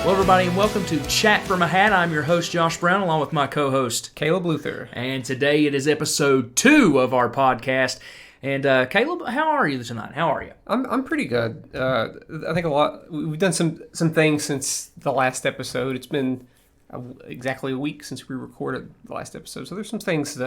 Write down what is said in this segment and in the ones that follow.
Hello, everybody, and welcome to Chat from a Hat. I'm your host, Josh Brown, along with my co-host, Caleb Luther. And today it is episode 2 of our podcast. And Caleb, how are you tonight? How are you? I'm pretty good. I think we've done some things since the last episode. It's been exactly a week since we recorded the last episode, so there's some things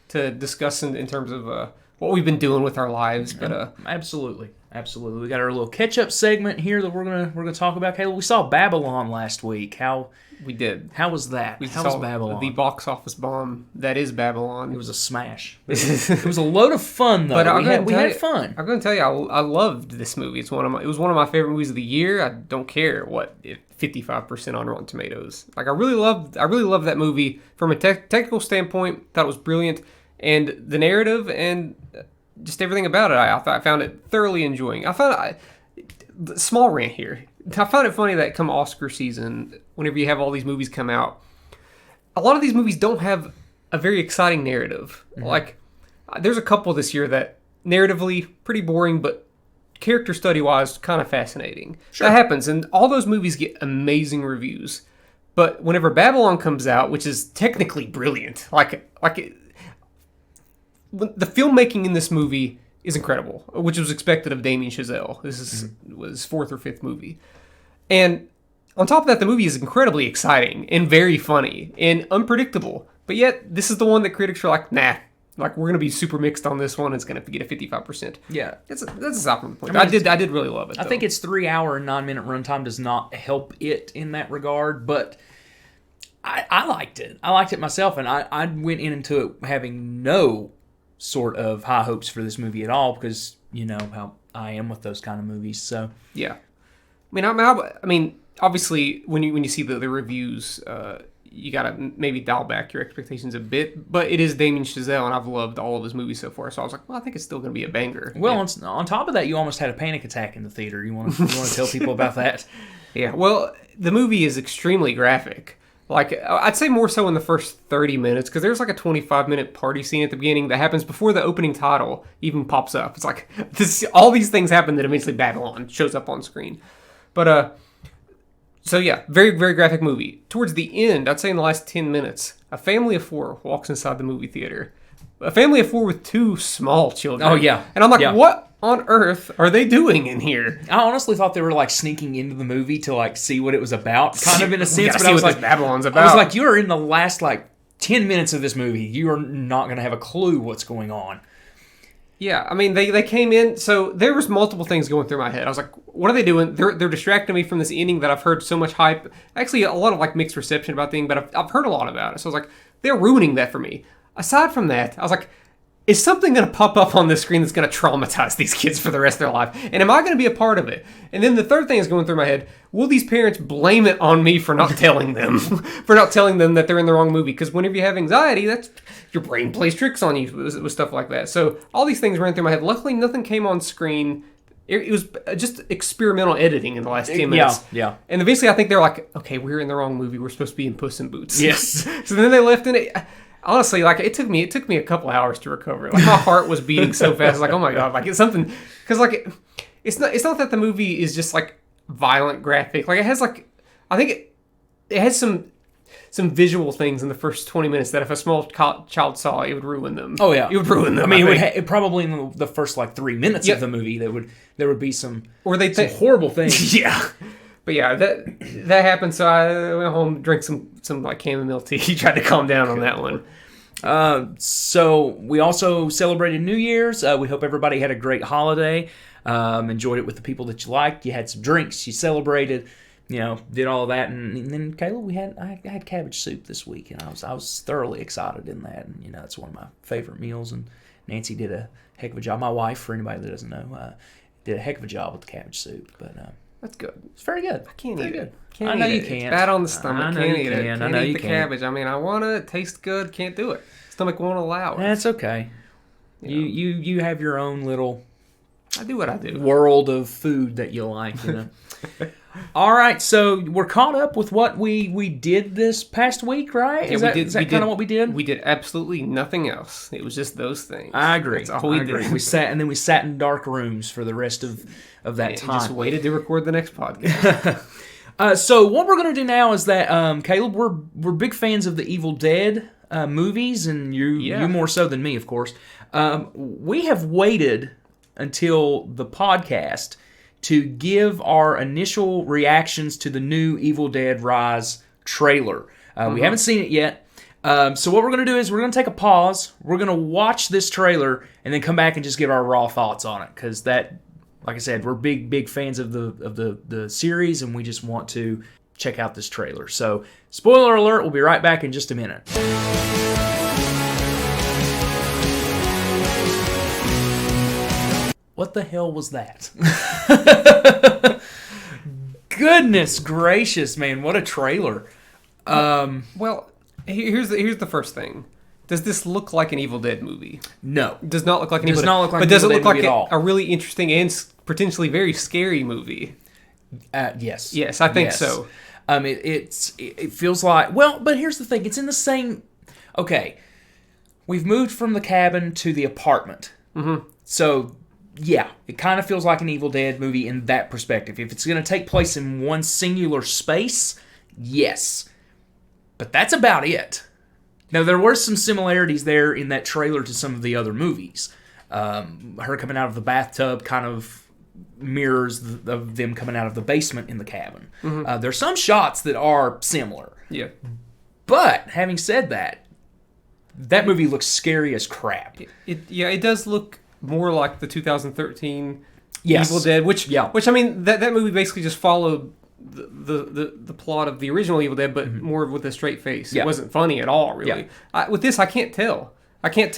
to discuss in terms of what we've been doing with our lives. But Absolutely. We got our little catch-up segment here that we're gonna talk about. Caleb, we saw Babylon last week. We did. How was that? How was Babylon? The box office bomb that is Babylon. It was a smash. It was a load of fun, though. But we had fun. I'm going to tell you, I loved this movie. It was one of my favorite movies of the year. I don't care what 55% on Rotten Tomatoes. Like I really loved that movie from a technical standpoint. Thought it was brilliant, and the narrative and just everything about it. I found it thoroughly enjoying. Small rant here. I found it funny that come Oscar season, whenever you have all these movies come out, a lot of these movies don't have a very exciting narrative. Mm-hmm. Like, there's a couple this year that narratively pretty boring, but character study-wise kind of fascinating. Sure. That happens, and all those movies get amazing reviews. But whenever Babylon comes out, which is technically brilliant, the filmmaking in this movie is incredible, which was expected of Damien Chazelle. This was his 4th or 5th movie. And on top of that, the movie is incredibly exciting and very funny and unpredictable. But yet, this is the one that critics are like, nah, like we're going to be super mixed on this one. It's going to get a 55%. Yeah. That's aside from the point. I did really love it, though. I think its 3 hour and 9 minute runtime does not help it in that regard, but I liked it. I liked it myself, and I went into it having no sort of high hopes for this movie at all, because you know how I am with those kind of movies. So yeah, I mean, obviously, when you see the reviews, you gotta maybe dial back your expectations a bit. But it is Damien Chazelle, and I've loved all of his movies so far. So I was like, well, I think it's still gonna be a banger. Well, on top of that, you almost had a panic attack in the theater. You want to tell people about that? Yeah. Well, the movie is extremely graphic. Like, I'd say more so in the first 30 minutes, because there's like a 25-minute party scene at the beginning that happens before the opening title even pops up. It's like, all these things happen that eventually Babylon shows up on screen. But, so yeah, very, very graphic movie. Towards the end, I'd say in the last 10 minutes, a family of 4 walks inside the movie theater. A family of 4 with 2 small children. Oh, yeah. And I'm like, What on earth are they doing in here? I honestly thought they were like sneaking into the movie to like see what it was about, kind of in a sense. But I was like, Babylon's about. I was like, you're in the last like 10 minutes of this movie. You are not going to have a clue what's going on. Yeah, I mean, they came in, so there was multiple things going through my head. I was like, what are they doing? They're distracting me from this ending that I've heard so much hype. Actually, a lot of like mixed reception about the thing, but I've heard a lot about it. So I was like, they're ruining that for me. Aside from that, I was like, is something going to pop up on the screen that's going to traumatize these kids for the rest of their life? And am I going to be a part of it? And then the third thing is going through my head, will these parents blame it on me for not telling them, that they're in the wrong movie? Because whenever you have anxiety, that's your brain plays tricks on you with stuff like that. So all these things ran through my head. Luckily, nothing came on screen. It was just experimental editing in the last 10 minutes. Yeah. And basically, I think they're like, okay, we're in the wrong movie. We're supposed to be in Puss in Boots. Yes. So then they left in it. Honestly, like it took me a couple hours to recover. Like my heart was beating so fast. Like, oh my god, like it's something, because like it's not that the movie is just like violent, graphic. Like it has like, I think it has some visual things in the first 20 minutes that if a small child saw, it would ruin them. Oh yeah, it would ruin them. I mean, it probably in the first like 3 minutes of the movie there would be some horrible things. Yeah. But yeah, that happened. So I went home, drank some like chamomile tea. Tried to calm down on that one. So we also celebrated New Year's. We hope everybody had a great holiday. Enjoyed it with the people that you liked. You had some drinks. You celebrated. Did all of that, and then Caleb, I had cabbage soup this week, and I was thoroughly excited in that. And it's one of my favorite meals. And Nancy did a heck of a job. My wife, for anybody that doesn't know, did a heck of a job with the cabbage soup. But that's good. It's very good. I can't eat it. I know you can't. It's bad on the stomach. I know can't you eat it. can. Can't I know eat you the can. cabbage. I mean, I want to. It tastes good. Can't do it. Stomach won't allow it. That's okay. You have your own little. I do what I do. World of food that you like. All right, so we're caught up with what we did this past week, right? Yeah, Is that kind of what we did? We did absolutely nothing else. It was just those things. I agree. That's all we did. We sat in dark rooms for the rest of that time. Just waited to record the next podcast. So what we're going to do now is that, Caleb, we're big fans of the Evil Dead movies, and you more so than me, of course. We have waited until the podcast to give our initial reactions to the new Evil Dead Rise trailer. We haven't seen it yet. So what we're going to do is we're going to take a pause. We're going to watch this trailer and then come back and just give our raw thoughts on it. Because that, like I said, we're big fans of the series, and we just want to check out this trailer. So, spoiler alert, we'll be right back in just a minute. What the hell was that? Goodness gracious, man, what a trailer. Well, here's the first thing. Does this look like an Evil Dead movie? No. It does not look like an Evil Does not look like But an does it Evil look Dead like movie at all. a really interesting and potentially very scary movie? Yes. Yes, I think so. It feels like, well, but here's the thing. It's in the same, okay, we've moved from the cabin to the apartment. Mm-hmm. So, yeah, it kind of feels like an Evil Dead movie in that perspective. If it's going to take place in one singular space, yes. But that's about it. Now, there were some similarities there in that trailer to some of the other movies. Her coming out of the bathtub kind of mirrors of them coming out of the basement in the cabin. Mm-hmm. There's some shots that are similar. Yeah. But, having said that, that movie looks scary as crap. It does look more like the 2013 Yes. Evil Dead, which I mean, that movie basically just followed the plot of the original Evil Dead, but more with a straight face. Yeah. It wasn't funny at all, really. Yeah. With this, I can't tell. I don't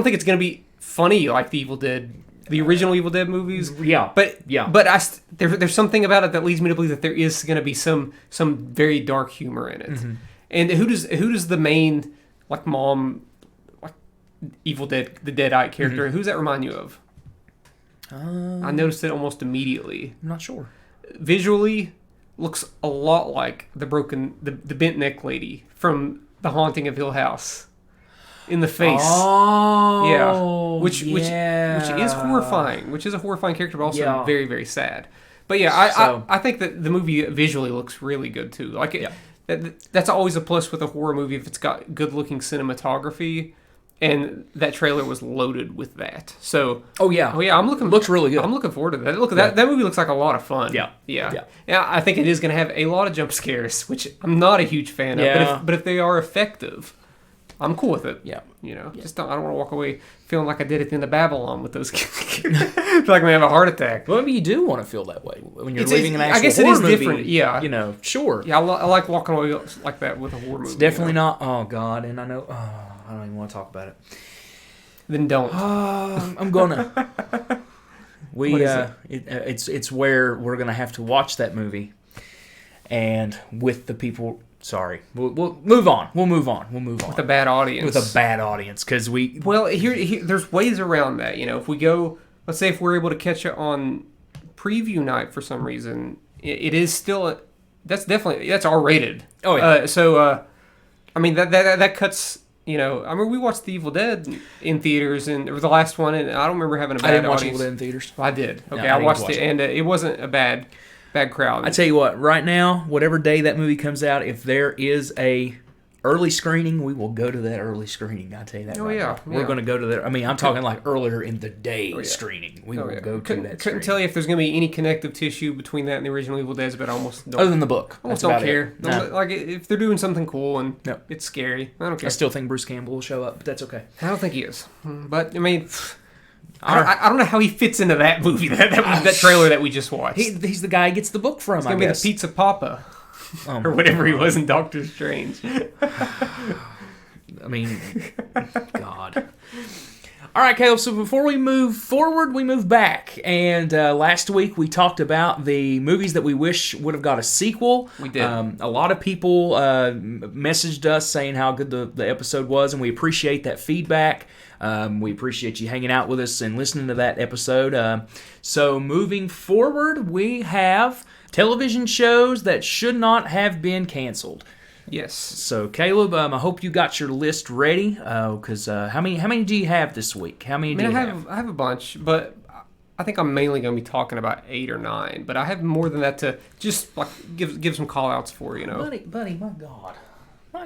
think it's going to be funny like the Evil Dead, the original Evil Dead movies. Yeah. But there's something about it that leads me to believe that there is going to be some very dark humor in it. Mm-hmm. And who does the main mom Evil Dead, the Deadite character, Mm-hmm. who's that remind you of? I noticed it almost immediately. I'm not sure. Visually, looks a lot like the bent neck lady from The Haunting of Hill House. In the face. Oh, yeah. Which is horrifying. Which is a horrifying character, but also very, very sad. But yeah, I think that the movie visually looks really good too. That's always a plus with a horror movie if it's got good looking cinematography. And that trailer was loaded with that. So, looks really good. I'm looking forward to that. That movie looks like a lot of fun. Yeah. I think it is going to have a lot of jump scares, which I'm not a huge fan of. But if they are effective, I'm cool with it. Yeah. I don't want to walk away feeling like I did at the end of Babylon with those kids. Feel like I'm gonna have a heart attack. Well, maybe you do want to feel that way when you're leaving an actual I guess horror it is movie, different. Yeah. Sure. Yeah, I like walking away like that with a horror movie. It's definitely not. Oh God, and I know. I don't even want to talk about it. Then don't. I'm gonna. It's where we're gonna have to watch that movie, and with the people. Sorry, we'll move on. We'll move on With a bad audience. Because we. Well, here there's ways around that. If we go, let's say if we're able to catch it on preview night for some reason, it is still that's R-rated. Oh yeah. I mean that cuts. I mean, we watched The Evil Dead in theaters, and it was the last one, and I don't remember having a bad audience. I didn't watch Evil Dead in theaters. Well, I did. Okay, No, I watched it, and it wasn't a bad crowd. I tell you what, right now, whatever day that movie comes out, if there is a early screening, we will go to that early screening. I tell you that. Now. We're going to go to that. I mean, I'm talking like earlier in the day screening. We will go to that. Couldn't tell you if there's going to be any connective tissue between that and the original Evil Dead, but I almost don't. Other than the book, almost don't care. No. Like if they're doing something cool and it's scary, I don't care. I still think Bruce Campbell will show up, but that's okay. I don't think he is, but I mean. I don't know how he fits into that movie, that trailer that we just watched. He's the guy who gets the book from, He's going to be the Pizza Papa. Or whatever he was in Doctor Strange. I mean, God. All right, Caleb, so before we move forward, we move back. And last week we talked about the movies that we wish would have got a sequel. We did. A lot of people messaged us saying how good the episode was, and we appreciate that feedback. We appreciate you hanging out with us and listening to that episode. So moving forward, we have television shows that should not have been canceled. Yes. So Caleb, I hope you got your list ready. Because how many do you have this week? How many do you have? I have a bunch, but I think I'm mainly going to be talking about 8 or 9, but I have more than that to just like give some call outs for, Buddy, my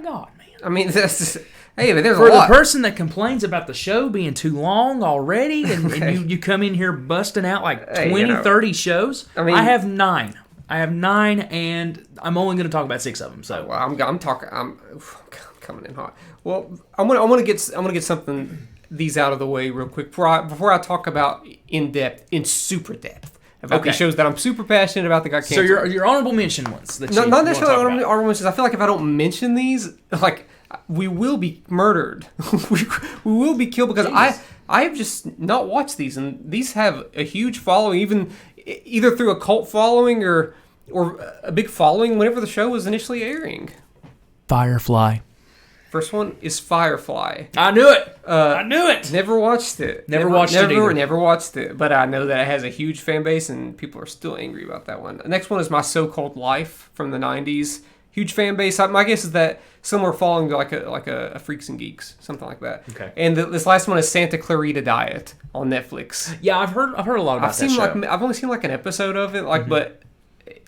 God, man. I mean, that's hey, but there's For a lot. the person that complains about the show being too long already, and you come in here busting out like 20, 30 shows. I mean, I have 9. And I'm only going to talk about 6 of them. So well, I'm coming in hot. Well, I'm gonna get something these out of the way real quick before I talk about in super depth about these shows that I'm super passionate about that got canceled. So your honorable mention ones. Not necessarily honorable mentions. I feel like if I don't mention these, like we will be murdered. we will be killed because I have just not watched these, and these have a huge following, either through a cult following or a big following whenever the show was initially airing. Firefly. First one is Firefly. I knew it. Never watched it. Never watched it either. Never watched it. But I know that it has a huge fan base, and people are still angry about that one. The next one is My So-Called Life from the 90s. Huge fan base. My guess is that similar following to like a Freaks and Geeks, something like that. Okay. And this last one is Santa Clarita Diet on Netflix. Yeah, I've heard a lot about that show. I've only seen like an episode of it, but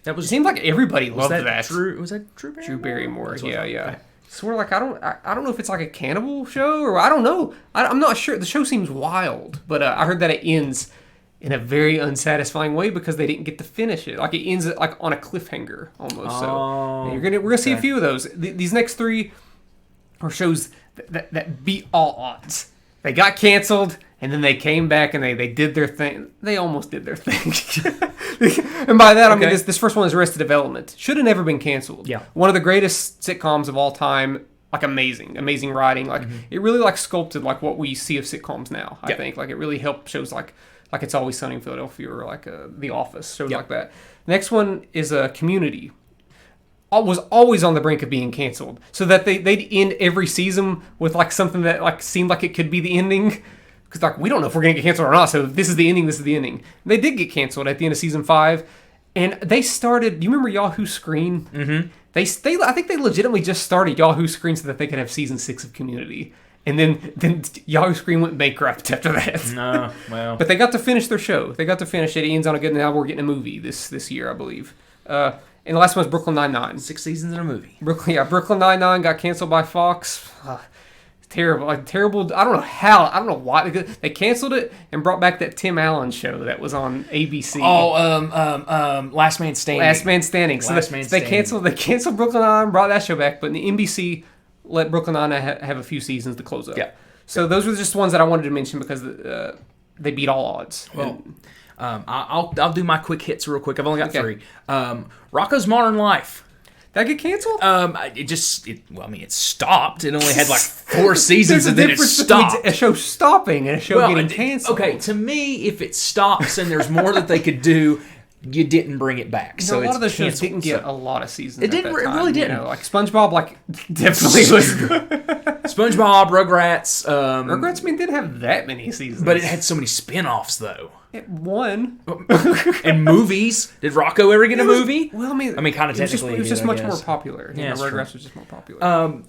it seemed like everybody loved that. Was that Drew Barrymore? Drew Barrymore. Yeah. Okay. Sort of like I don't know if it's like a cannibal show or I don't know. I'm not sure. The show seems wild, but I heard that it ends in a very unsatisfying way because they didn't get to finish it. Like it ends like on a cliffhanger almost. So we're gonna see a few of those. These next 3 are shows that beat all odds. They got canceled and then they came back and they did their thing. They almost did their thing. And by that, I mean, this first one is Arrested Development. Should have never been canceled. Yeah. One of the greatest sitcoms of all time. Like amazing writing. Like it really like sculpted like what we see of sitcoms now. I think like it really helped shows like It's Always Sunny in Philadelphia or like The Office, shows like that. Next one is Community. Was always on the brink of being canceled, so that they'd end every season with like something that like seemed like it could be the ending. Because like we don't know if we're gonna get canceled or not, so this is the ending. This is the ending. They did get canceled at the end of season 5, and they started. Do you remember Yahoo Screen? Mm-hmm. I think they legitimately just started Yahoo Screen so that they could have season 6 of Community, and then Yahoo Screen went bankrupt after that. No, well, but they got to finish their show. They got to finish it. It ends on a good. Now we're getting a movie this year, I believe. And the last one was Brooklyn Nine-Nine. 6 seasons in a movie. Brooklyn Nine-Nine got canceled by Fox. Terrible. I don't know why. They canceled it and brought back that Tim Allen show that was on ABC. Last Man Standing. Last Man Standing. They canceled Brooklyn Nine-Nine, brought that show back, but the NBC let Brooklyn Nine-Nine have a few seasons to close up. Yeah. So those were just ones that I wanted to mention because they beat all odds. Well, I'll do my quick hits real quick. I've only got 3. Rocko's Modern Life. That get canceled? It stopped. It only had like 4 seasons and then it stopped. A show stopping and a show getting canceled. Okay, to me, if it stops and there's more that they could do, you didn't bring it back. So a lot of those shows didn't get a lot of seasons. It didn't. It really didn't. Like SpongeBob, definitely was. SpongeBob, Rugrats. Rugrats, didn't have that many seasons, but it had so many spin-offs though. It won. And movies. Did Rocco ever get a movie? Well, kind of technically, it was just much more popular. Yeah, Rugrats was just more popular.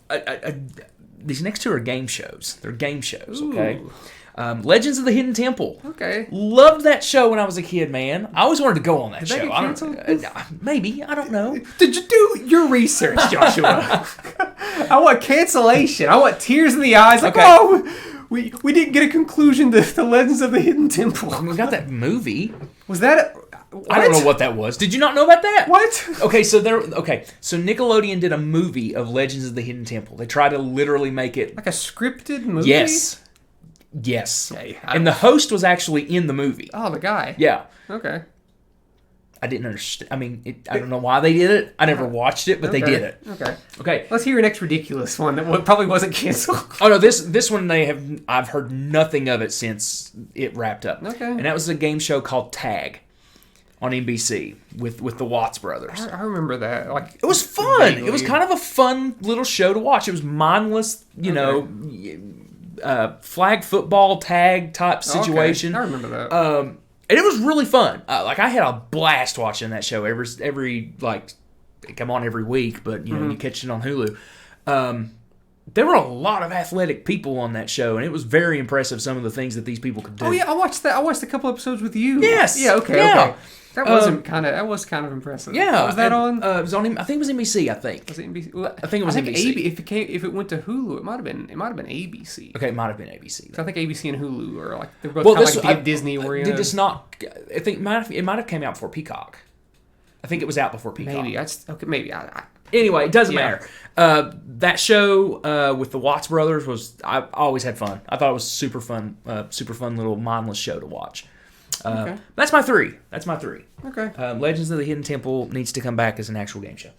These next 2 are game shows. They're game shows. Okay. Legends of the Hidden Temple. Okay. Loved that show when I was a kid, man. I always wanted to go on that show. Did that get canceled? Maybe. I don't know. Did you do your research, Joshua? I want cancellation. I want tears in the eyes. We didn't get a conclusion to the Legends of the Hidden Temple. We got that movie. Was that... I don't know what that was. Did you not know about that? What? Okay, so Nickelodeon did a movie of Legends of the Hidden Temple. They tried to literally make it... Like a scripted movie? Yes. Hey, and the host was actually in the movie. Oh, the guy. Yeah. Okay. I didn't understand. I don't know why they did it. I never watched it, but they did it. Okay. Let's hear your next ridiculous one that probably wasn't canceled. Oh no, this one I've heard nothing of it since it wrapped up. Okay. And that was a game show called Tag on NBC with the Watts brothers. I remember that. It was fun. Vaguely. It was kind of a fun little show to watch. It was mindless, flag football tag type situation. Okay. I remember that. And it was really fun. I had a blast watching that show every come on every week, but you catch it on Hulu. there were a lot of athletic people on that show, and it was very impressive, some of the things that these people could do. Oh yeah, I watched that. I watched a couple episodes with you. Yes. Yeah. Okay. Yeah. Okay. That was kind of impressive. Yeah. Was that on? It was on. I think it was NBC. I think. Was it NBC? Well, I think it was NBC. If it went to Hulu, it might have been ABC. Okay, it might have been ABC. So I think ABC and Hulu are like they're both kind of like Disney oriented. Did this not? I think it might have came out before Peacock. I think it was out before Peacock. Maybe Maybe Anyway, it doesn't matter. That show with the Watts brothers I always had fun. I thought it was super fun little mindless show to watch. Okay. That's my three. Okay. Legends of the Hidden Temple needs to come back as an actual game show.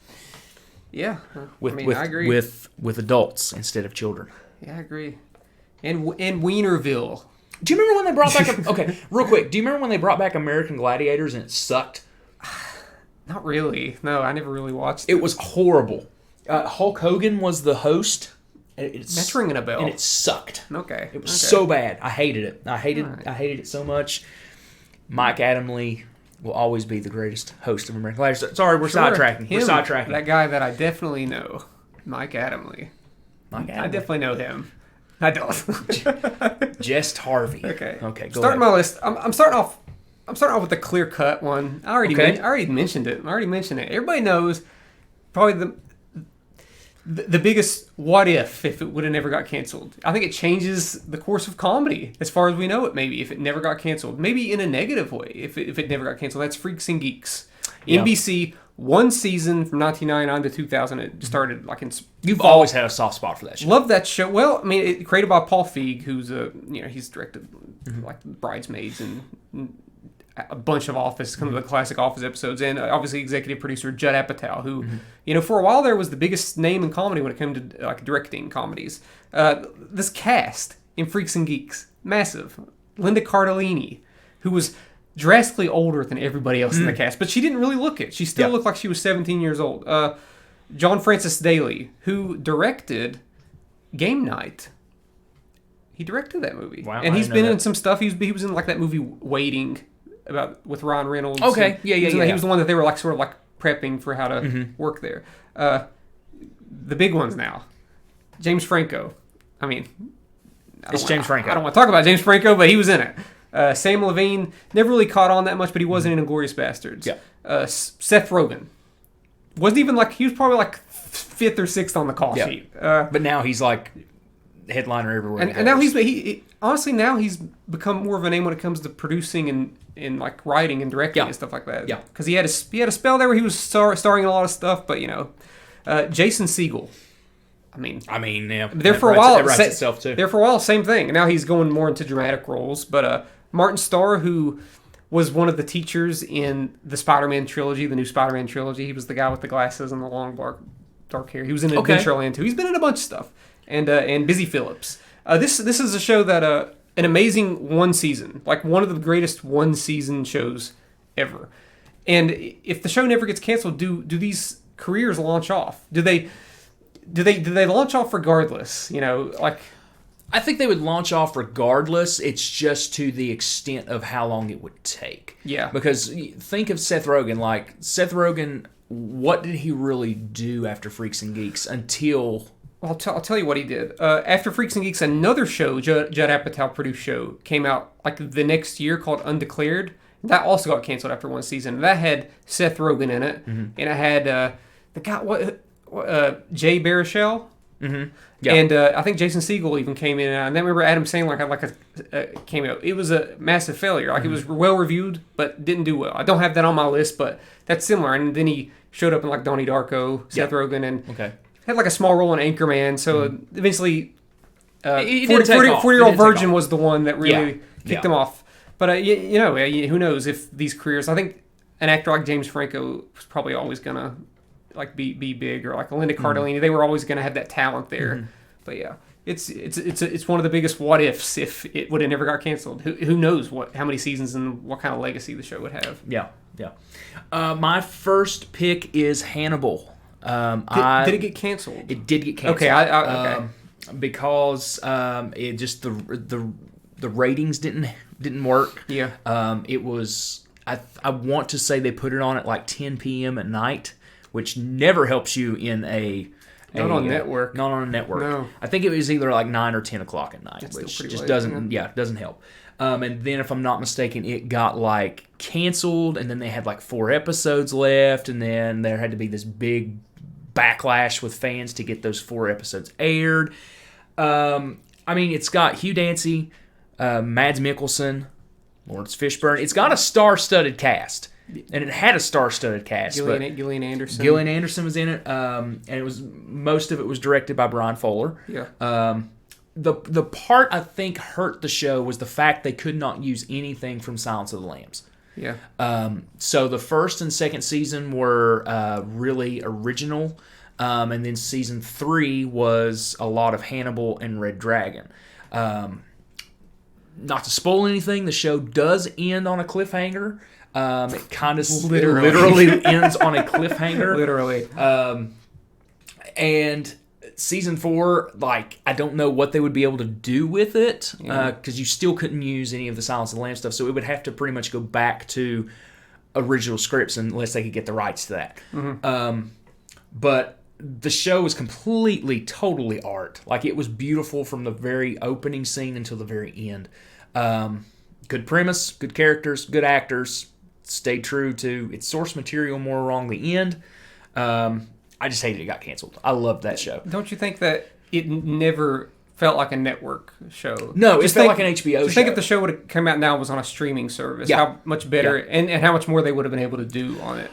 Yeah. I agree. With adults instead of children. Yeah, I agree. And Wienerville. Do you remember when they brought back? Okay, real quick. Do you remember when they brought back American Gladiators and it sucked? Not really. No, I never really watched. It was horrible. Hulk Hogan was the host. That's ringing a bell. And it sucked. Okay. It was so bad. I hated it. I hated it so much. Mike Adamle will always be the greatest host of American Gladiators. Sorry, we're sidetracking. We're sidetracking. That guy that I definitely know, Mike Adamle. I definitely know him. I don't. Just Harvey. Okay. Okay. Starting my list. I'm starting off with the clear cut one. I already mentioned it. Everybody knows probably the biggest what if it would have never got canceled. I think it changes the course of comedy as far as we know it. Maybe if it never got canceled, maybe in a negative way. If it never got canceled, that's Freaks and Geeks. Yeah. NBC, one season from 1999 to 2000. It started like in. You've always had a soft spot for that show. Love that show. Well, I mean, it created by Paul Feig, who's he's directed like Bridesmaids and a bunch of Office, some of the classic Office episodes, and obviously executive producer Judd Apatow, who, for a while there was the biggest name in comedy when it came to like directing comedies. This cast in Freaks and Geeks, massive. Linda Cardellini, who was drastically older than everybody else in the cast, but she didn't really look it. She still looked like she was 17 years old. John Francis Daly, who directed Game Night. He directed that movie. Wow, and he's been in some stuff. He was in like that movie Waiting with Ryan Reynolds. Okay, yeah. He was the one that they were like sort of like prepping for how to work there. The big ones now. James Franco. I mean, James Franco. I don't want to talk about James Franco, but he was in it. Sam Levine never really caught on that much, but he wasn't in Inglourious Bastards. Yeah. Seth Rogen wasn't even like, he was probably like fifth or sixth on the call sheet. But now he's like headliner everywhere. And now he honestly now he's become more of a name when it comes to producing and like writing and directing and stuff like that. Yeah. Because he had a spell there where he was starring in a lot of stuff, but Jason Segel. I mean, yeah. There for a while, it writes itself too. There for a while, same thing. And now he's going more into dramatic roles. But Martin Starr, who was one of the teachers in the Spider-Man trilogy, the new Spider-Man trilogy. He was the guy with the glasses and the long dark hair. He was in Adventureland too. He's been in a bunch of stuff. And Busy Phillips. This is a show that an amazing one season, like one of the greatest one season shows ever. And if the show never gets canceled, do these careers launch off? Do they launch off regardless? I think they would launch off regardless. It's just to the extent of how long it would take. Yeah. Because think of Seth Rogen. Like, Seth Rogen, what did he really do after Freaks and Geeks until... Well, I'll tell you what he did. After Freaks and Geeks, another show, Judd Apatow produced show, came out like the next year called Undeclared. That also got canceled after one season. That had Seth Rogen in it. And it had the guy, Jay Baruchel. Yeah. And I think Jason Segel even came in. And I remember Adam Sandler had like a cameo. It was a massive failure. Like, it was well reviewed, but didn't do well. I don't have that on my list, but that's similar. And then he showed up in like Donnie Darko, Seth Rogen, and had like a small role in Anchorman. So eventually, 40-Year-Old Virgin was the one that really kicked him off. But who knows if these careers? I think an actor like James Franco was probably always gonna like be big, or like Linda Cardellini. They were always gonna have that talent there. But yeah, it's one of the biggest what ifs if it would have never got canceled. Who knows how many seasons and what kind of legacy the show would have. Yeah. My first pick is Hannibal. Did it get canceled? It did get canceled. Okay, because it just the ratings didn't work. Yeah. It was I want to say they put it on at like 10 p.m. at night, which never helps you in a Not on network. Not on a network. No. I think it was either like 9 or 10 o'clock at night, That's which still pretty just late, doesn't help. And then, if I'm not mistaken, it got like canceled, and then they had like 4 episodes left, and then there had to be this big backlash with fans to get those 4 episodes aired. I mean, it's got Hugh Dancy, Mads Mikkelsen, Lawrence Fishburne. It's got a star-studded cast, and it had a star-studded cast. Gillian Anderson. Gillian Anderson was in it, and it was most of it was directed by Brian Fuller. Yeah. The part I think hurt the show was the fact they could not use anything from Silence of the Lambs. Yeah. So the first and second season were really original, and then season 3 was a lot of Hannibal and Red Dragon. Not to spoil anything, the show does end on a cliffhanger. It kind of literally ends on a cliffhanger. Literally. And season 4, like, I don't know what they would be able to do with it, because you still couldn't use any of the Silence of the Lambs stuff, so it would have to pretty much go back to original scripts unless they could get the rights to that. Mm-hmm. But the show was completely, totally art. Like, it was beautiful from the very opening scene until the very end. Good premise, good characters, good actors. Stayed true to its source material more along the end. I just hated it got canceled. I loved that show. Don't you think that it never felt like a network show? No, it felt like an HBO show. Just think if the show would have come out now and was on a streaming service, how much better and how much more they would have been able to do on it.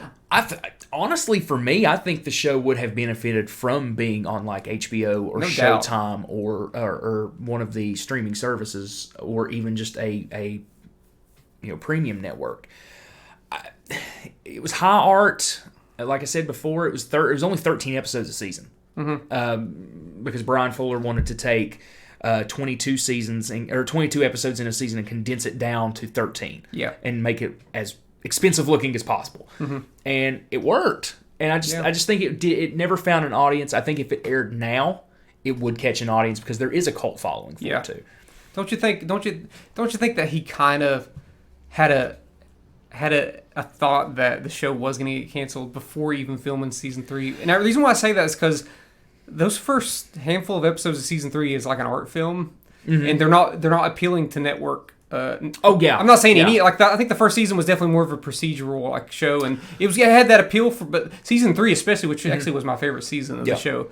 Honestly, for me, I think the show would have benefited from being on like HBO or Showtime or one of the streaming services, or even just a premium network. It was high art. Like I said before, it was only 13 episodes a season. Mm-hmm. Because Brian Fuller wanted to take 22 episodes in a season and condense it down to 13. Yeah. And make it as expensive looking as possible. Mm-hmm. And it worked. And I just think it never found an audience. I think if it aired now, it would catch an audience because there is a cult following for it too. Don't you think that he kind of had a thought that the show was going to get canceled before even filming season 3? And the reason why I say that is because those first handful of episodes of season 3 is like an art film, and they're not appealing to network. I'm not saying any like that. I think the first season was definitely more of a procedural like show, and it had that appeal for. But season 3 especially, which actually was my favorite season of the show,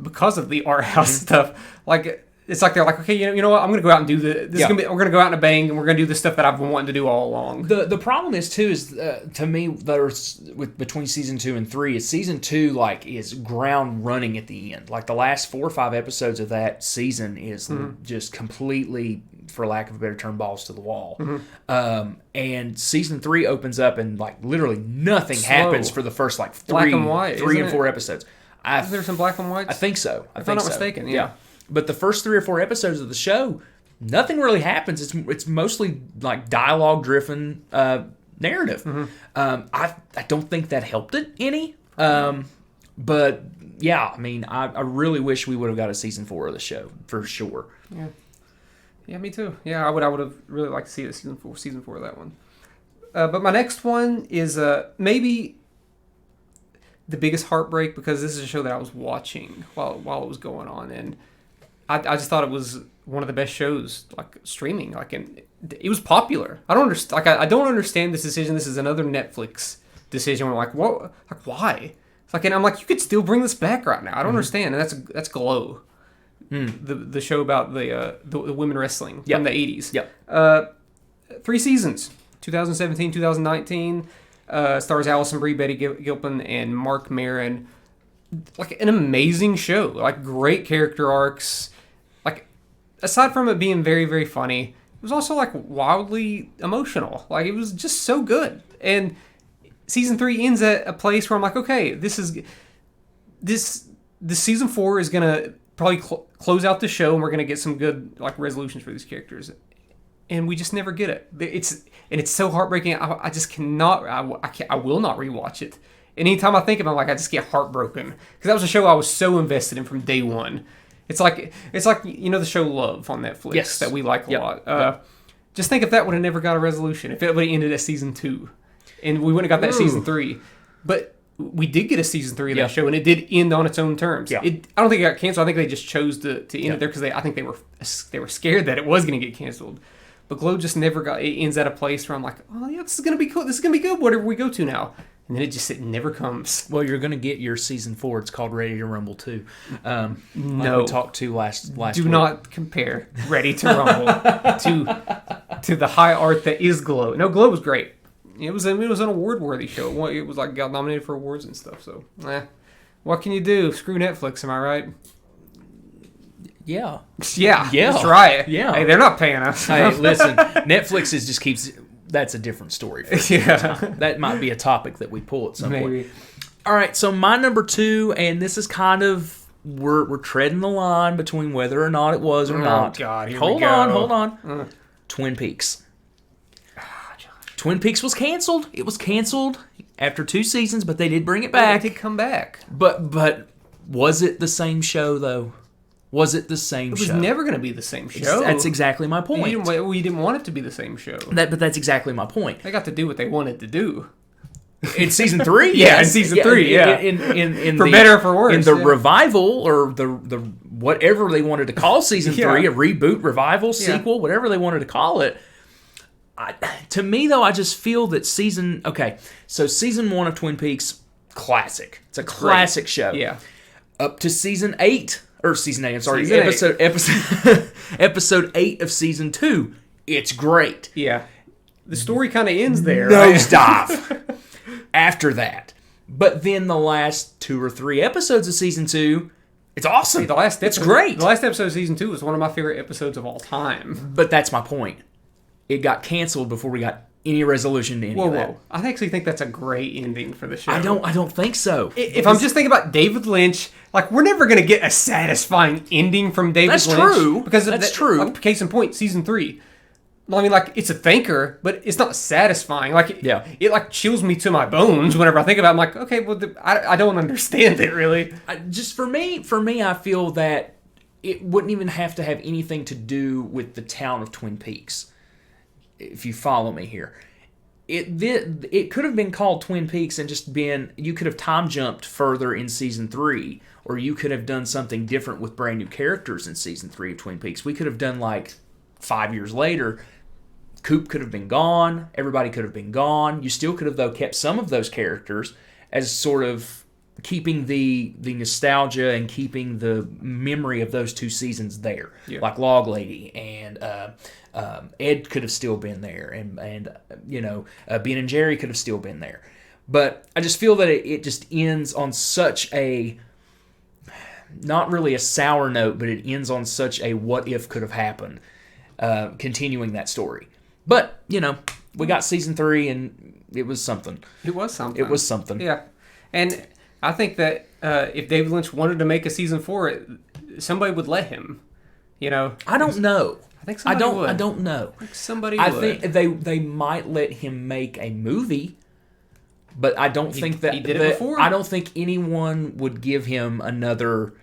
because of the art house stuff. Like, it's like they're like, okay, you know what? I'm going to go out and do this. We're going to go out in a bang, and we're going to do the stuff that I've been wanting to do all along. The problem is too is to me between season 2 and 3 is season 2 like is ground running at the end. Like the last 4 or 5 episodes of that season is just completely, for lack of a better term, balls to the wall. And season 3 opens up and like literally nothing happens for the first like 3 and 4 episodes. Is there some black and whites? I think so. If I'm not mistaken, yeah. But the first 3 or 4 episodes of the show, nothing really happens. It's mostly like dialogue-driven narrative. I don't think that helped it any. But yeah, I mean, I really wish we would have got a season 4 of the show for sure. Yeah, me too. Yeah, I would have really liked to see a season 4 of that one. But my next one is maybe the biggest heartbreak, because this is a show that I was watching while it was going on, and I just thought it was one of the best shows, like streaming. Like, and it was popular. I don't understand. Like, I don't understand this decision. This is another Netflix decision. We're like, what? Like, why? It's like, and I'm like, you could still bring this back right now. I don't understand. And that's Glow, the show about the women wrestling from the 80s. Yep. 3 seasons, 2017, 2019. Stars Alison Brie, Betty Gilpin, and Mark Maron. Like, an amazing show. Like, great character arcs. Like, aside from it being very, very funny, it was also like wildly emotional. Like, it was just so good. And season 3 ends at a place where I'm like, okay, this season 4 is gonna probably close out the show, and we're gonna get some good like resolutions for these characters. And we just never get it. It's so heartbreaking. I just cannot. I will not rewatch it. Anytime I think of it, I just get heartbroken, because that was a show I was so invested in from day one. It's like the show Love on Netflix that we like a lot. Just think if that would have never got a resolution, if it would have ended at season 2, and we wouldn't have got that season 3. But we did get a season 3 of that show, and it did end on its own terms. Yeah. I don't think it got canceled. I think they just chose to end it there because I think they were scared that it was going to get canceled. But Glow just never got. It ends at a place where I'm like, oh yeah, this is gonna be cool. This is gonna be good. Whatever we go to now, and then it never comes. Well, you're gonna get your season 4. It's called Ready to Rumble 2. No, like we talked to last. Do week. not compare Ready to Rumble to the high art that is Glow. No, Glow was great. It was an award worthy show. It was like got nominated for awards and stuff. So, what can you do? Screw Netflix, am I right? Yeah. Yeah. That's right. Yeah. Hey, they're not paying us. Hey, listen, Netflix just keeps. That's a different story. That might be a topic that we pull at some point. All right. So my number 2, and this is kind of we're treading the line between whether or not it was or not. Oh God! Hold on. Twin Peaks. Twin Peaks was canceled. It was canceled after 2 seasons, but they did bring it back. It did come back. But was it the same show though? Was it the same show? It was never going to be the same show. That's exactly my point. You didn't want it to be the same show. But that's exactly my point. They got to do what they wanted to do. In season 3? Yeah, in season 3, yeah. In for better or for worse. In the revival, or the whatever they wanted to call season 3, a reboot, revival, sequel, whatever they wanted to call it. To me, though, I just feel that season 1 of Twin Peaks, classic. It's a classic show. Yeah. Up to season 8. Or season 8, I'm sorry. Season Episode 8 of season 2. It's great. Yeah. The story kind of ends there. Nosedive. After that. But then the last 2 or 3 episodes of season 2, it's awesome. It's great. The last episode of season 2 was one of my favorite episodes of all time. But that's my point. It got canceled before we got any resolution to any of that. I actually think that's a great ending for the show. I don't think so. If I'm just thinking about David Lynch, like, we're never going to get a satisfying ending from David Lynch. That's true. Because that's true. Case in point, season 3. I mean, like, it's a thinker, but it's not satisfying. Like, it like chills me to my bones whenever I think about it. I'm like, okay, well, I don't understand it really. Just for me, I feel that it wouldn't even have to have anything to do with the town of Twin Peaks. If you follow me here, it could have been called Twin Peaks and just been, you could have time jumped further in season 3, or you could have done something different with brand new characters in season 3 of Twin Peaks. We could have done like 5 years later. Coop could have been gone. Everybody could have been gone. You still could have, though, kept some of those characters as sort of keeping the nostalgia and keeping the memory of those 2 seasons there. Yeah. Like Log Lady and Ed could have still been there, and Ben and Jerry could have still been there. But I just feel that it just ends on such a, not really a sour note, but it ends on such a what if could have happened, continuing that story. But, we got season 3, and it was something. It was something. Yeah. And I think that if David Lynch wanted to make a season 4, somebody would let him. I don't know. I think somebody would. I don't know. Somebody would. I think they might let him make a movie, but I don't think that... He did it before. I don't think anyone would give him another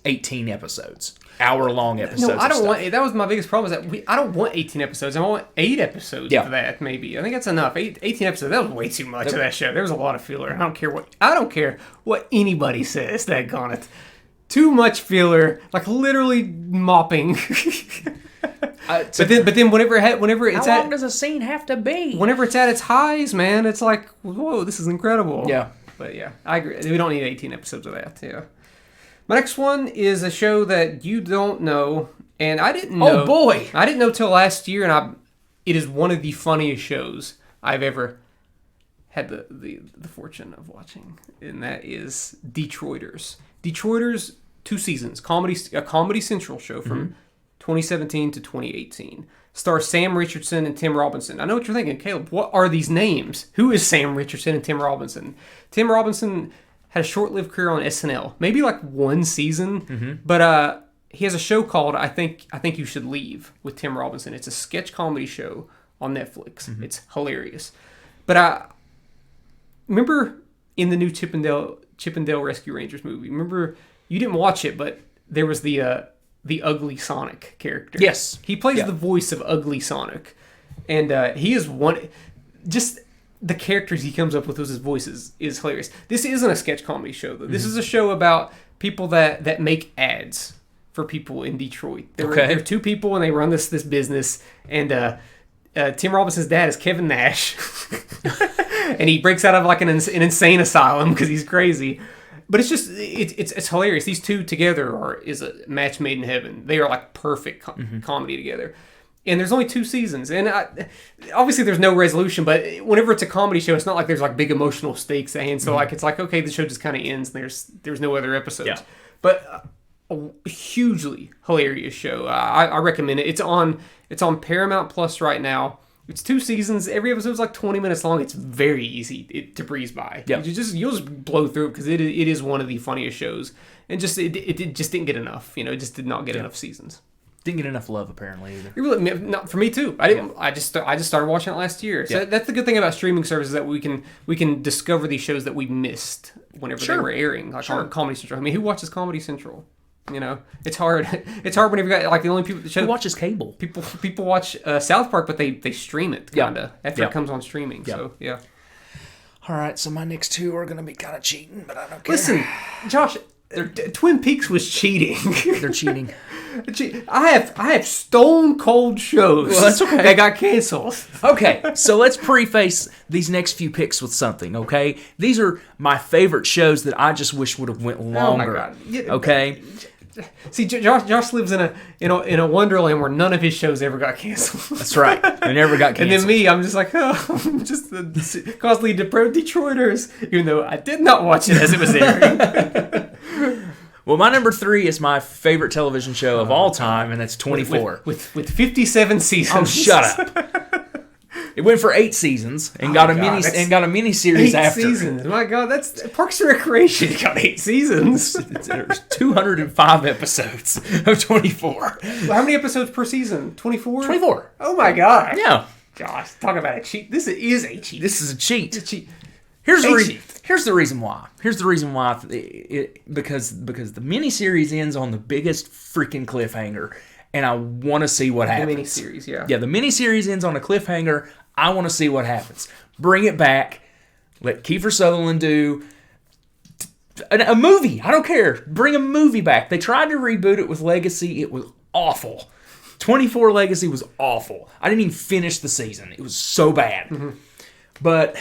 18 episodes. Hour-long episodes. No, I don't want... That was my biggest problem, is that I don't want 18 episodes. I want 8 episodes of that, maybe. I think that's enough. 18 episodes, that was way too much of that show. There was a lot of filler. I don't care what anybody says, daggone it. Too much filler, like literally mopping. But then whenever it's how long does a scene have to be? Whenever it's at its highs, man, it's like, whoa, this is incredible. Yeah. But yeah, I agree. We don't need 18 episodes of that. Yeah. My next one is a show that you don't know, and I didn't know. Oh boy! I didn't know till last year, and it is one of the funniest shows I've ever had the fortune of watching, and that is Detroiters. Detroiters, 2 seasons, a Comedy Central show from 2017 to 2018. Stars Sam Richardson and Tim Robinson. I know what you're thinking, Caleb. What are these names? Who is Sam Richardson and Tim Robinson? Tim Robinson had a short-lived career on SNL, maybe like 1 season, but he has a show called I Think You Should Leave with Tim Robinson. It's a sketch comedy show on Netflix. It's hilarious. But I remember in the new Chip and Dale Rescue Rangers movie. Remember, you didn't watch it, but there was the Ugly Sonic character. Yes, he plays the voice of Ugly Sonic, and he is one. Just the characters he comes up with his voices is hilarious. This isn't a sketch comedy show, though. This is a show about people that make ads for people in Detroit. There are two people, and they run this business, and Tim Robinson's dad is Kevin Nash, and he breaks out of like an insane asylum because he's crazy. But it's just it's hilarious. These two together is a match made in heaven. They are like perfect comedy together. And there's only 2 seasons, and obviously there's no resolution. But whenever it's a comedy show, it's not like there's like big emotional stakes at hand. So like it's like, okay, the show just kind of ends, and there's no other episodes. Yeah. But a hugely hilarious show. I recommend it. It's on Paramount Plus right now. It's 2 seasons. Every episode's like 20 minutes long. It's very easy to breeze by. Yeah. You'll just blow through it because it is one of the funniest shows. And just it just didn't get enough. It just did not get enough seasons. Didn't get enough love apparently either. It really, not for me too. I didn't. Yeah. I just started watching it last year. So that's the good thing about streaming services, that we can discover these shows that we missed whenever they were airing, like on Comedy Central. I mean, who watches Comedy Central? It's hard. It's hard whenever you got like the only people. Who watches cable? People watch South Park, but they stream it kinda after it comes on streaming. Yeah. So yeah. All right, so my next 2 are gonna be kind of cheating, but I don't care. Listen, Josh, Twin Peaks was cheating. They're cheating. I have stone cold shows. Well, that's okay. That got canceled. Okay, so let's preface these next few picks with something. Okay, these are my favorite shows that I just wish would have went longer. Oh my God. Yeah, okay. See, Josh lives in a wonderland where none of his shows ever got canceled. That's right. They never got canceled. And then me, I'm just like, I'm just constantly depraved Detroiters, even though I did not watch it as it was airing. Well, my number 3 is my favorite television show of all time, and that's 24. With 57 seasons. Oh, shut up. It went for 8 seasons and got a mini series after. 8 seasons. My God, that's Parks and Recreation got 8 seasons. There's 205 episodes of 24. How many episodes per season? 24? 24. Oh my God. Yeah. Gosh, talk about a cheat. This is a cheat. This is a cheat. It's a cheat. Here's the reason why. Because the miniseries ends on the biggest freaking cliffhanger, and I want to see what happens. The miniseries, yeah. Yeah, the miniseries ends on a cliffhanger. I want to see what happens. Bring it back. Let Kiefer Sutherland do a movie. I don't care. Bring a movie back. They tried to reboot it with Legacy. It was awful. 24 Legacy was awful. I didn't even finish the season. It was so bad. Mm-hmm. But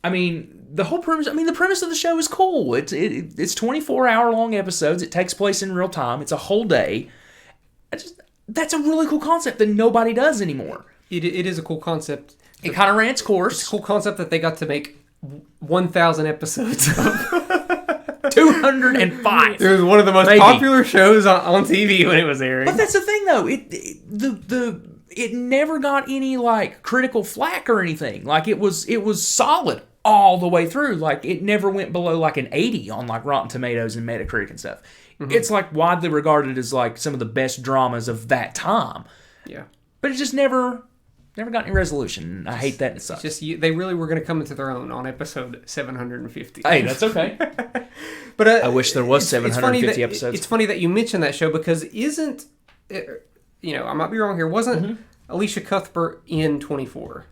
I mean, the premise of the show is cool. It's 24-hour-long episodes. It takes place in real time. It's a whole day. That's a really cool concept that nobody does anymore. It is a cool concept. It kind of ran its course. It's a cool concept that they got to make 1,000 episodes of. 205. It was one of the most popular shows on TV when it was airing. But that's the thing, though. It never got any like critical flack or anything. Like it was solid all the way through. Like it never went below like an 80 on like Rotten Tomatoes and Metacritic and stuff. Mm-hmm. It's like widely regarded as like some of the best dramas of that time. Yeah. But it just never got any resolution. I hate that. It sucks. They really were going to come into their own on episode 750. Hey, that's okay. But I wish there was 750 episodes. It's funny that you mentioned that show because I might be wrong here. Wasn't Alicia Cuthbert in 24?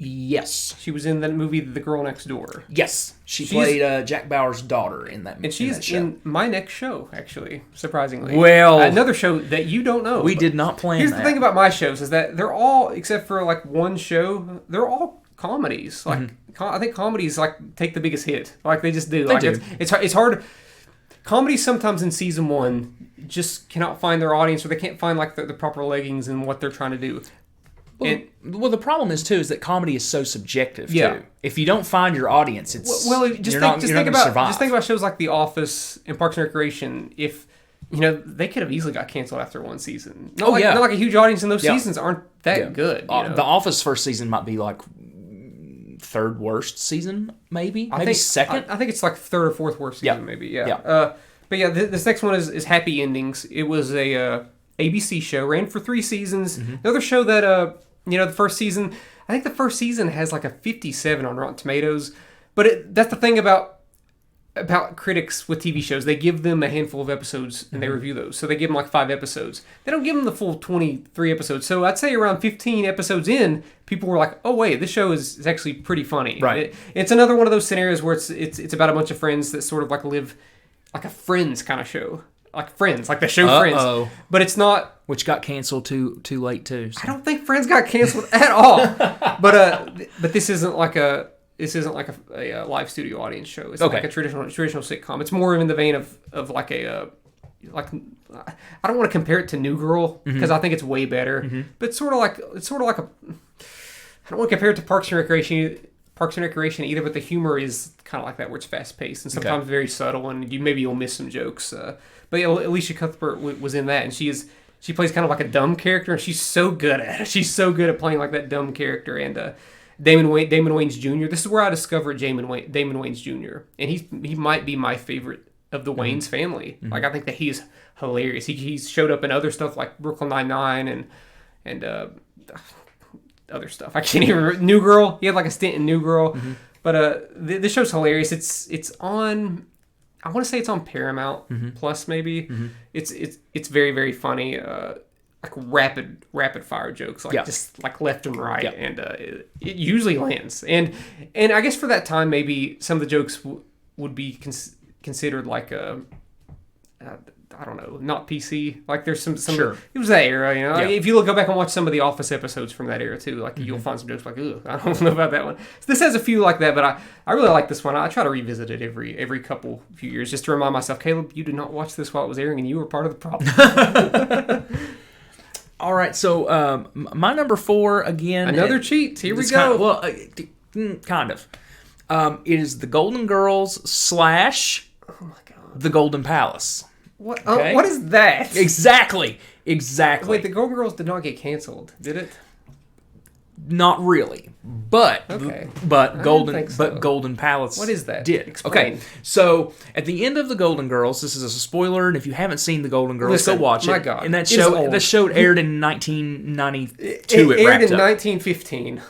Yes. She was in that movie, The Girl Next Door. Yes. She played Jack Bauer's daughter in that movie. And she's in my next show, actually, surprisingly. Well. Another show that you don't know. We did not plan Here's that. the thing about my shows is that they're all, except for like one show, they're all comedies. Like I think comedies like take the biggest hit. Like they just do. They do. It's hard. Comedies sometimes in season 1 just cannot find their audience, or they can't find like the proper leggings in what they're trying to do. Well, the problem is too is that comedy is so subjective too. If you don't find your audience, you're not going to survive. Just think about shows like The Office and Parks and Recreation. If they could have easily got canceled after one season. Not like a huge audience, and those seasons aren't that good. The Office first season might be like third worst season, maybe second. I think it's like third or fourth worst season, maybe. Yeah. But yeah, this next one is Happy Endings. It was a ABC show, ran for 3 seasons. Mm-hmm. Another show that the first season, I think the first season has like a 57 on Rotten Tomatoes. But that's the thing about about critics with TV shows. They give them a handful of episodes and they review those. So they give them like 5 episodes. They don't give them the full 23 episodes. So I'd say around 15 episodes in, people were like, "Oh wait, this show is actually pretty funny." Right. It's another one of those scenarios where it's about a bunch of friends that sort of like live like a Friends kind of show, like Friends, like the show Friends. But it's not. Which got canceled too late too. So. I don't think Friends got canceled at all. But this isn't like a live studio audience show. It's like a traditional sitcom. It's more in the vein of like a like I don't want to compare it to New Girl because I think it's way better. But it's sort of like a I don't want to compare it to Parks and Recreation either. But the humor is kind of like that, where it's fast paced and sometimes very subtle, and you'll miss some jokes. But Alicia Cuthbert was in that, and she plays kind of like a dumb character, and she's so good at it. She's so good at playing like that dumb character. And Damon Wayans Jr. This is where I discovered Damon Wayans Jr. And he might be my favorite of the Wayans family. Like, I think that he's hilarious. He's showed up in other stuff like Brooklyn Nine-Nine and other stuff. I can't even remember. New Girl. He had like a stint in New Girl. But this show's hilarious. It's on. I want to say it's on Paramount Plus, maybe. It's very, very funny. Like rapid fire jokes, like just like left and right, and it usually lands. And I guess for that time, maybe some of the jokes would be considered like I don't know, not PC. Like there's some Sure. It was that era, you know. Like, if you go back and watch some of the Office episodes from that era too, like you'll find some jokes like, ugh, I don't know about that one. So this has a few like that, but I really like this one. I try to revisit it every few years just to remind myself, Caleb, you did not watch this while it was airing, and you were part of the problem. All right, so my number 4 again. Another cheat. Here we go. Kind of. It is the Golden Girls / Oh my god. the Golden Palace. What? Okay? What is that? Exactly. Wait, the Golden Girls did not get canceled, did it? Not really, but Golden Palace. What is that? Did Explain. Okay? So at the end of the Golden Girls, this is a spoiler, and if you haven't seen the Golden Girls, go watch it. My God, and that show aired in 1992. It aired wrapped in up. 1915.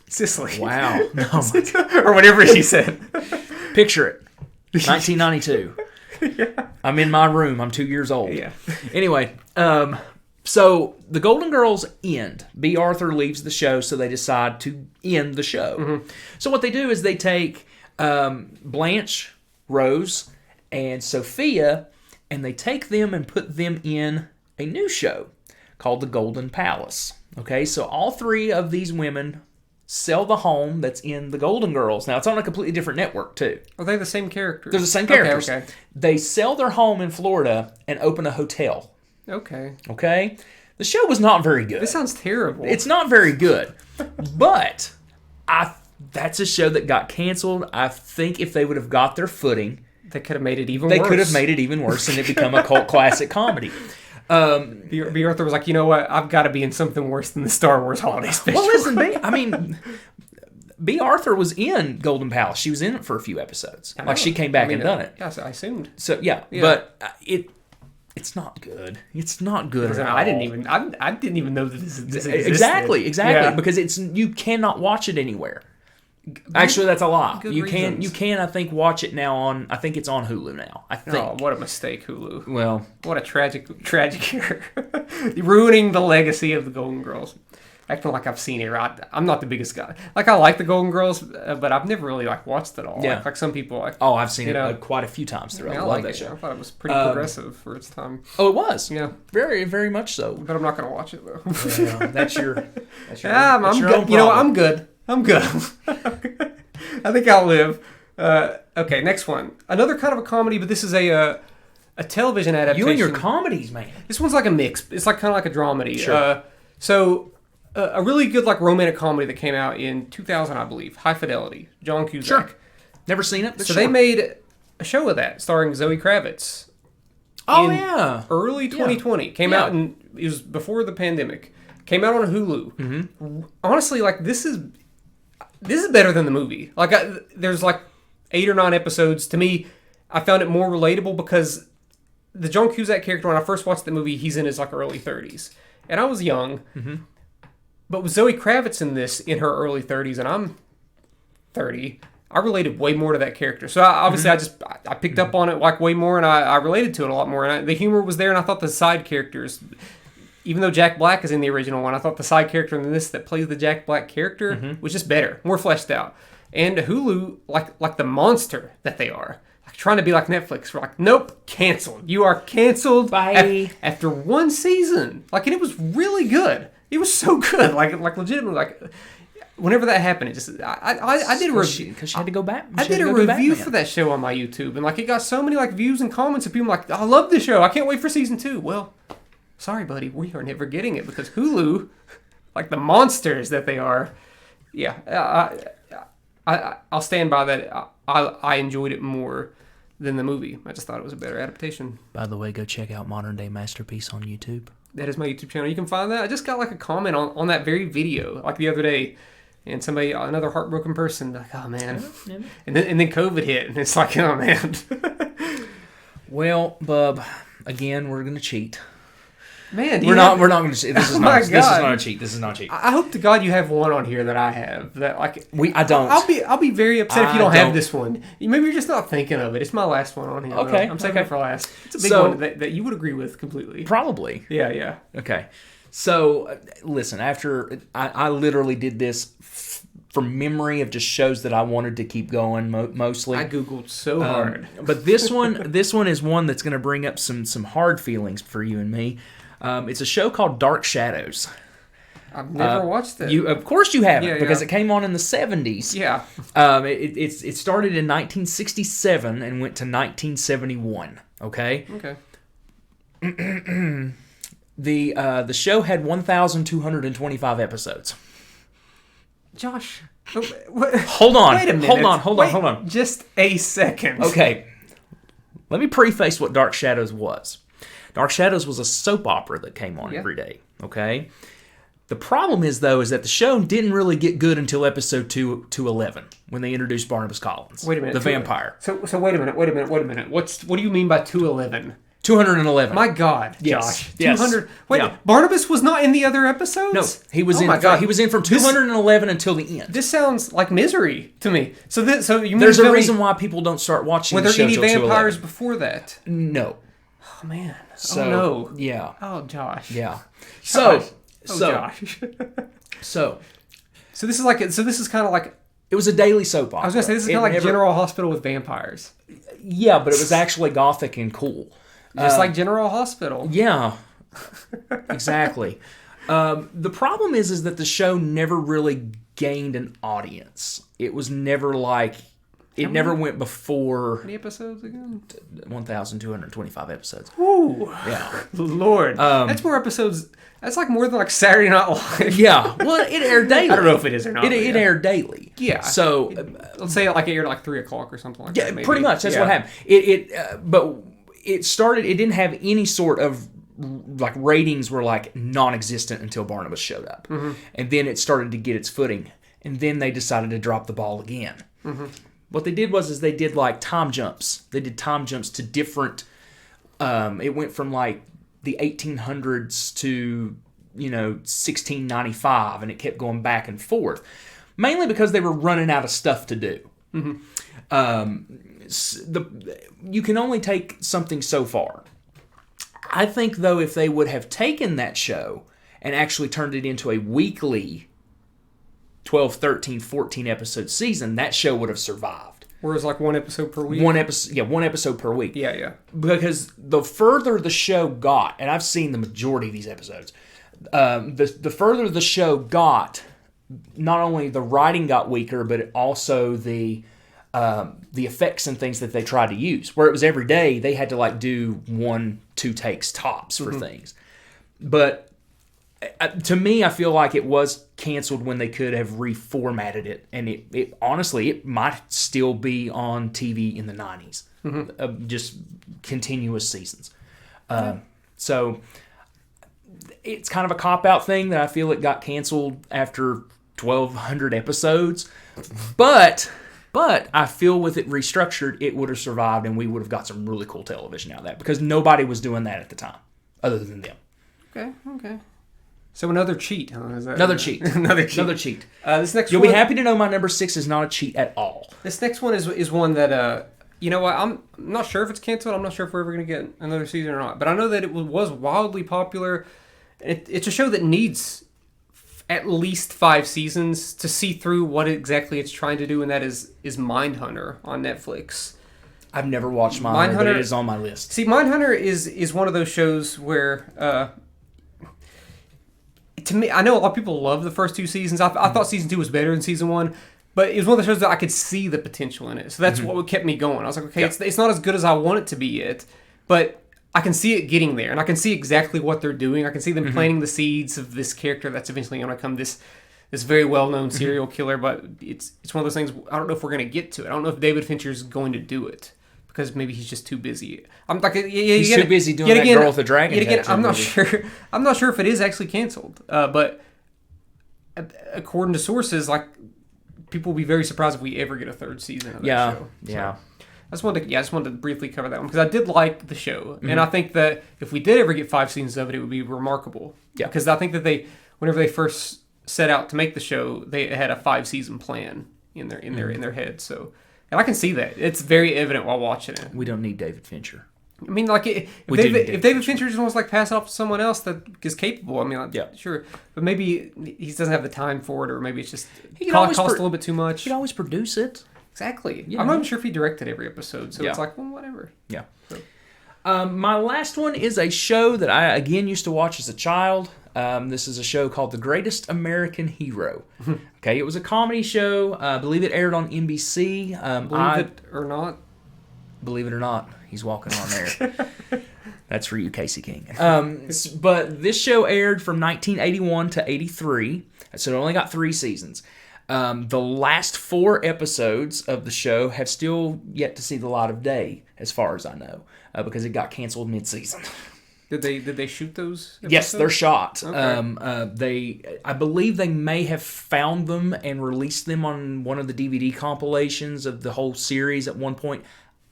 Sicily. Wow. Oh my God. Or whatever she said. Picture it. 1992. Yeah. I'm in my room. I'm 2 years old. Yeah. Anyway, so the Golden Girls end. B. Arthur leaves the show, so they decide to end the show. So what they do is they take Blanche, Rose, and Sophia, and they take them and put them in a new show called The Golden Palace. Okay, so all 3 of these women sell the home that's in the Golden Girls. Now, it's on a completely different network, too. Are they the same characters? They're the same characters. Okay. They sell their home in Florida and open a hotel. Okay? The show was not very good. This sounds terrible. It's not very good. But that's a show that got canceled. I think if they would have got their footing, they could have made it even worse. They could have made it even worse, and it become a cult classic comedy. B. Arthur was like, you know what? I've got to be in something worse than the Star Wars holiday special. Well, listen, B. Arthur was in Golden Palace. She was in it for a few episodes. Like, she came back and done it. Yes, I assumed. So, yeah. But it's not good. It's not good at all. I didn't even know that this existed. Exactly. Yeah. Because you cannot watch it anywhere. Actually, that's a lie. You can, I think, watch it now on. I think it's on Hulu now. I think. Oh, what a mistake, Hulu! Well, what a tragic year, ruining the legacy of the Golden Girls. Acting like I've seen it. I'm not the biggest guy. Like, I like the Golden Girls, but I've never really watched it all. Yeah. Like some people. I've seen it quite a few times throughout. I love that show. I thought it was pretty progressive for its time. Oh, it was. Yeah, very, very much so. But I'm not going to watch it though. Yeah, that's your. I'm good. You know, I'm good. I think I'll live. Okay, next one. Another kind of a comedy, but this is a television adaptation. You and your comedies, man. This one's like a mix. It's like kind of like a dramedy. Sure. A really good like romantic comedy that came out in 2000, I believe. High Fidelity. John Cusack. Sure. Never seen it. So they made a show of that starring Zoe Kravitz. Oh yeah. Early 2020 came out, and it was before the pandemic. Came out on Hulu. Mm-hmm. Honestly, like this is better than the movie. Like there's like 8 or 9 episodes. To me, I found it more relatable because the John Cusack character, when I first watched the movie, he's in his like early 30s, and I was young. Mm-hmm. But with Zoe Kravitz in this, in her early 30s, and I'm 30, I related way more to that character. So obviously I picked up on it like way more, and I related to it a lot more. And the humor was there, and I thought the side characters, even though Jack Black is in the original one, I thought the side character in this that plays the Jack Black character was just better, more fleshed out. And Hulu, like the monster that they are, like trying to be like Netflix, we're like, nope, canceled. You are canceled. Bye. After one season. Like, and it was really good. It was so good. Like legitimately, like, whenever that happened, it just, I did a review. Because she had to go back. I did a review for that show on my YouTube, and like, it got so many like views and comments of people like, I love this show. I can't wait for season 2. Well, sorry, buddy, we are never getting it because Hulu, like the monsters that they are, yeah, I'll stand by that. I enjoyed it more than the movie. I just thought it was a better adaptation. By the way, go check out Modern Day Masterpiece on YouTube. That is my YouTube channel. You can find that. I just got like a comment on that very video like the other day, and somebody, another heartbroken person, like, oh man, and then COVID hit, and it's like, oh man. Well, Bub, again, we're gonna cheat. Man, we're not going to cheat. This is not. This is not a cheat. This is not a cheat. I hope to God you have one on here that I have. That like I don't. I'll be very upset if you don't have this one. Maybe you're just not thinking of it. It's my last one on here. Okay, though. I'm saving it for last. It's a big one that you would agree with completely. Probably. Yeah. Okay. So listen, after I literally did this from memory of just shows that I wanted to keep going mostly. I Googled so hard. But this one is one that's going to bring up some hard feelings for you and me. It's a show called Dark Shadows. I've never watched it. Of course you haven't, because it came on in the 70s. Yeah. It started in 1967 and went to 1971. Okay. The show had 1,225 episodes. Josh, hold on. Wait a minute. Hold on. Just a second. Okay. Let me preface what Dark Shadows was. Dark Shadows was a soap opera that came on every day, okay? The problem is that the show didn't really get good until episode 211, when they introduced Barnabas Collins. Wait a minute. The vampire. So wait a minute. What do you mean by 211? 211. My God, yes. Josh. Yes. 200. Wait, Barnabas was not in the other episodes? No, he was in. He was in from 211 until the end. This sounds like misery to me. So you mean there's a reason why people don't start watching the show. Were there any vampires before that? No. Oh man. So, no. Yeah. Oh Josh. Yeah. Josh. Josh. So this is kind of like, it was a daily soap opera. I was gonna say this is kind of like General Hospital with vampires. Yeah, but it was actually gothic and cool. Just like General Hospital. Yeah. Exactly. The problem is that the show never really gained an audience. It was never like. It never went before... How many episodes again? 1,225 episodes. Ooh. Yeah. Lord. That's more episodes... That's like more than like Saturday Night Live. Yeah. Well, it aired daily. I don't know if it is or not. It aired daily. Yeah. So... let's say it aired like 3 o'clock or something like that. Yeah, pretty much. That's what happened. But it started... It didn't have any sort of... Like, ratings were like non-existent until Barnabas showed up. Mm-hmm. And then it started to get its footing. And then they decided to drop the ball again. Mm-hmm. What they did was they did like time jumps. They did time jumps to different. It went from like the 1800s to 1695, and it kept going back and forth, mainly because they were running out of stuff to do. Mm-hmm. You can only take something so far. I think though, if they would have taken that show and actually turned it into a weekly 12, 13, 14 episode season, that show would have survived. Whereas like one episode per week? One episode per week. Yeah. Because the further the show got, and I've seen the majority of these episodes, the further the show got, not only the writing got weaker, but also the effects and things that they tried to use. Where it was every day, they had to like do 1-2 takes tops for things. But to me, I feel like it was canceled when they could have reformatted it, and it honestly, it might still be on TV in the 90s, just continuous seasons. So it's kind of a cop-out thing that I feel it got canceled after 1,200 episodes, but I feel with it restructured, it would have survived, and we would have got some really cool television out of that, because nobody was doing that at the time, other than them. Okay. So another cheat, huh? Is that, Another cheat. another cheat. Another cheat. This next You'll one, be happy to know my number 6 is not a cheat at all. This next one is one that you know what, I'm not sure if it's canceled. I'm not sure if we're ever going to get another season or not. But I know that it was wildly popular. It's a show that needs at least 5 seasons to see through what exactly it's trying to do, and that is Mindhunter on Netflix. I've never watched Mindhunter, but it is on my list. See, Mindhunter is one of those shows where, to me, I know a lot of people love the first 2 seasons. I thought season 2 was better than season 1, but it was one of the shows that I could see the potential in it. So that's what kept me going. I was like, okay, it's not as good as I want it to be yet, but I can see it getting there, and I can see exactly what they're doing. I can see them planting the seeds of this character that's eventually going to become this very well-known serial killer. But it's one of those things. I don't know if we're going to get to it. I don't know if David Fincher's going to do it because maybe he's just too busy. I'm like, he's too busy doing that Girl with the Dragon tattoo. I'm not sure. I'm not sure if it is actually canceled. But according to sources, like, people will be very surprised if we ever get a 3rd season of that show. Yeah. So, I just wanted to briefly cover that one because I did like the show, and I think that if we did ever get 5 seasons of it, it would be remarkable. Yeah. Because I think that whenever they first set out to make the show, they had a 5-season plan in their head. So, and I can see that it's very evident while watching it. We don't need David Fincher. I mean, like, if David Fincher just wants to, like, pass it off to someone else that is capable, I mean, like, sure. But maybe he doesn't have the time for it, or maybe it's just cost a little bit too much. He can always produce it. Exactly. I'm not even sure if he directed every episode, so it's like, well, whatever. Yeah. So. My last one is a show that I, again, used to watch as a child. This is a show called The Greatest American Hero. Okay, it was a comedy show. I believe it aired on NBC. Believe it or not. Believe it or not, he's walking on there. That's for you, Casey King. But this show aired from 1981 to 83, so it only got 3 seasons. The last 4 episodes of the show have still yet to see the light of day, as far as I know, because it got canceled mid-season. Did they shoot those episodes? Yes, they're shot. Okay. I believe they may have found them and released them on one of the DVD compilations of the whole series at one point.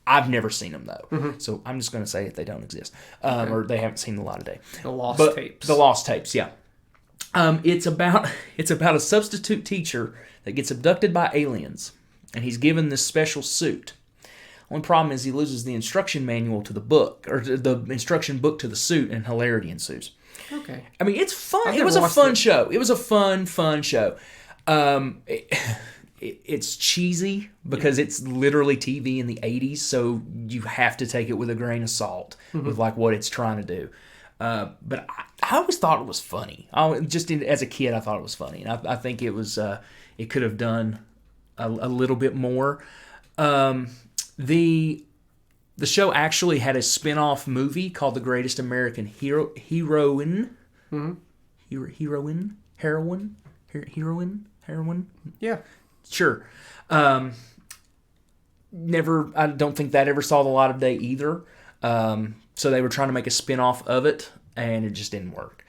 I've never seen them, though. So I'm just going to say that they don't exist. Or they haven't seen the light of day. The Lost Tapes. The Lost Tapes, yeah. It's about a substitute teacher that gets abducted by aliens, and he's given this special suit. Only problem is he loses the instruction manual to the book, or the instruction book to the suit, and hilarity ensues. Okay. I mean, it's fun. It was a fun show. It was a fun show. It's cheesy because it's literally TV in the 80s, so you have to take it with a grain of salt with like what it's trying to do. But I always thought it was funny. As a kid, I thought it was funny, and I think it was. It could have done a little bit more. The show actually had a spin-off movie called The Greatest American Heroine. Heroine. Yeah. Sure. I don't think that ever saw the light of day either. So they were trying to make a spin-off of it, and it just didn't work.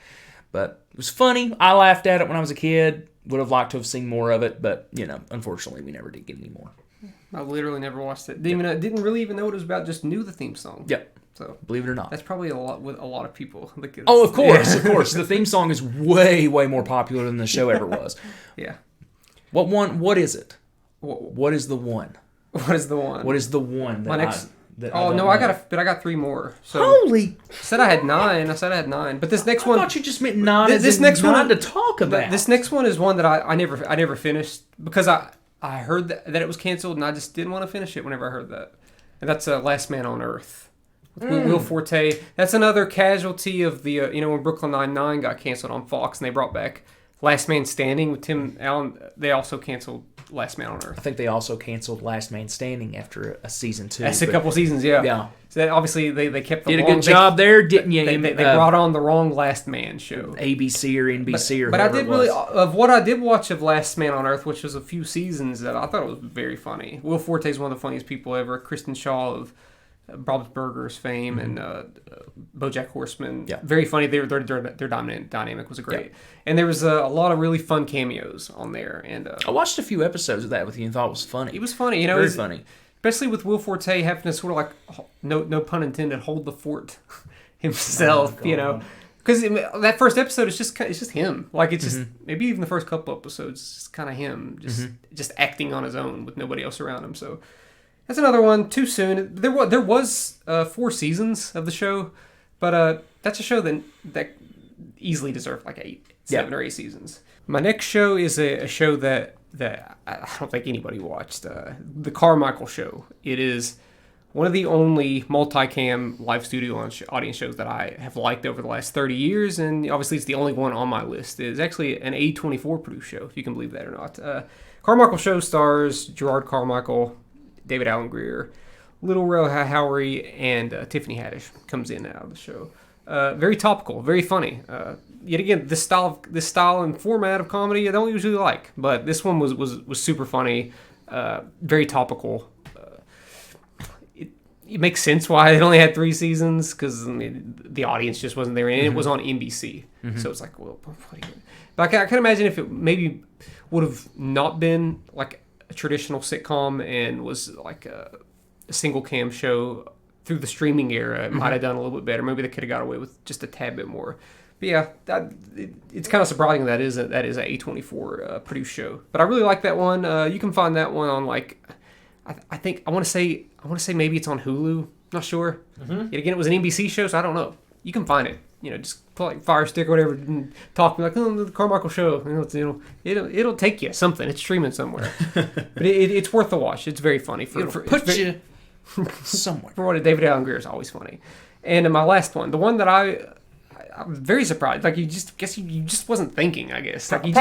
But it was funny. I laughed at it when I was a kid. Would have liked to have seen more of it, but, unfortunately, we never did get any more. I literally never watched it. Didn't really even know what it was about. Just knew the theme song. Yep. So believe it or not, that's probably a lot with a lot of people. Oh, of course, of course. The theme song is way more popular than the show ever was. Yeah. What is it? What is the one? What is the one? What is the one? That My next. I got 3 more. So holy! I said I had 9. But this next one. I thought you just meant 9. This next 9 one to talk about. This next one is one that I never finished because I heard that it was canceled, and I just didn't want to finish it whenever I heard that. And that's Last Man on Earth with Will Forte. That's another casualty of the when Brooklyn Nine-Nine got canceled on Fox, and they brought back Last Man Standing with Tim Allen. They also canceled Last Man on Earth. I think they also canceled Last Man Standing after a season 2. That's a couple seasons, yeah. Yeah. So that, obviously they kept the did a good job there, didn't you? They brought on the wrong Last Man show. ABC or NBC but I did really of what I did watch of Last Man on Earth, which was a few seasons, that I thought it was very funny. Will Forte is one of the funniest people ever. Kristen Shaw of Bob's Burgers fame and BoJack Horseman. Yeah. Very funny. Their dynamic was great. Yeah. And there was a lot of really fun cameos on there. And I watched a few episodes of that with you and thought it was funny. It was funny. Very funny. Especially with Will Forte having to sort of like, no pun intended, hold the fort himself, Because that first episode is just him. Like it's just maybe even the first couple episodes, it's just kind of him, just acting on his own with nobody else around him. So that's another one. Too soon. There was 4 seasons of the show, but that's a show that easily deserved like 7 or 8 seasons. My next show is a show that I don't think anybody watched. The Carmichael Show. It is one of the only multicam live studio audience shows that I have liked over the last 30 years, and obviously it's the only one on my list. It's actually an A24 produced show, if you can believe that or not. Carmichael Show stars Gerard Carmichael, David Alan Grier, Little Rel Howery, and Tiffany Haddish comes in and out of the show. Very topical, very funny. Yet again, this style and format of comedy I don't usually like, but this one was super funny, very topical. It makes sense why it only had 3 seasons, because the audience just wasn't there, and it was on NBC. So it's like, well, but I can imagine if it maybe would have not been like a traditional sitcom and was like a single cam show through the streaming era, it might have done a little bit better. Maybe they could have got away with just a tad bit more. But yeah, it's kind of surprising that is a A24 produced show. But I really like that one. You can find that one on like, I think I want to say maybe it's on Hulu. Not sure. Yet again, it was an NBC show, so I don't know. You can find it. Just pull like Fire Stick or whatever, and talk to me like, oh, the Carmichael Show. It'll take you something. It's streaming somewhere, but it's worth the watch. It's very funny. Put you somewhere. For what David Alan Grier is always funny. And my last one, the one that I'm very surprised. Like you just wasn't thinking. I guess like you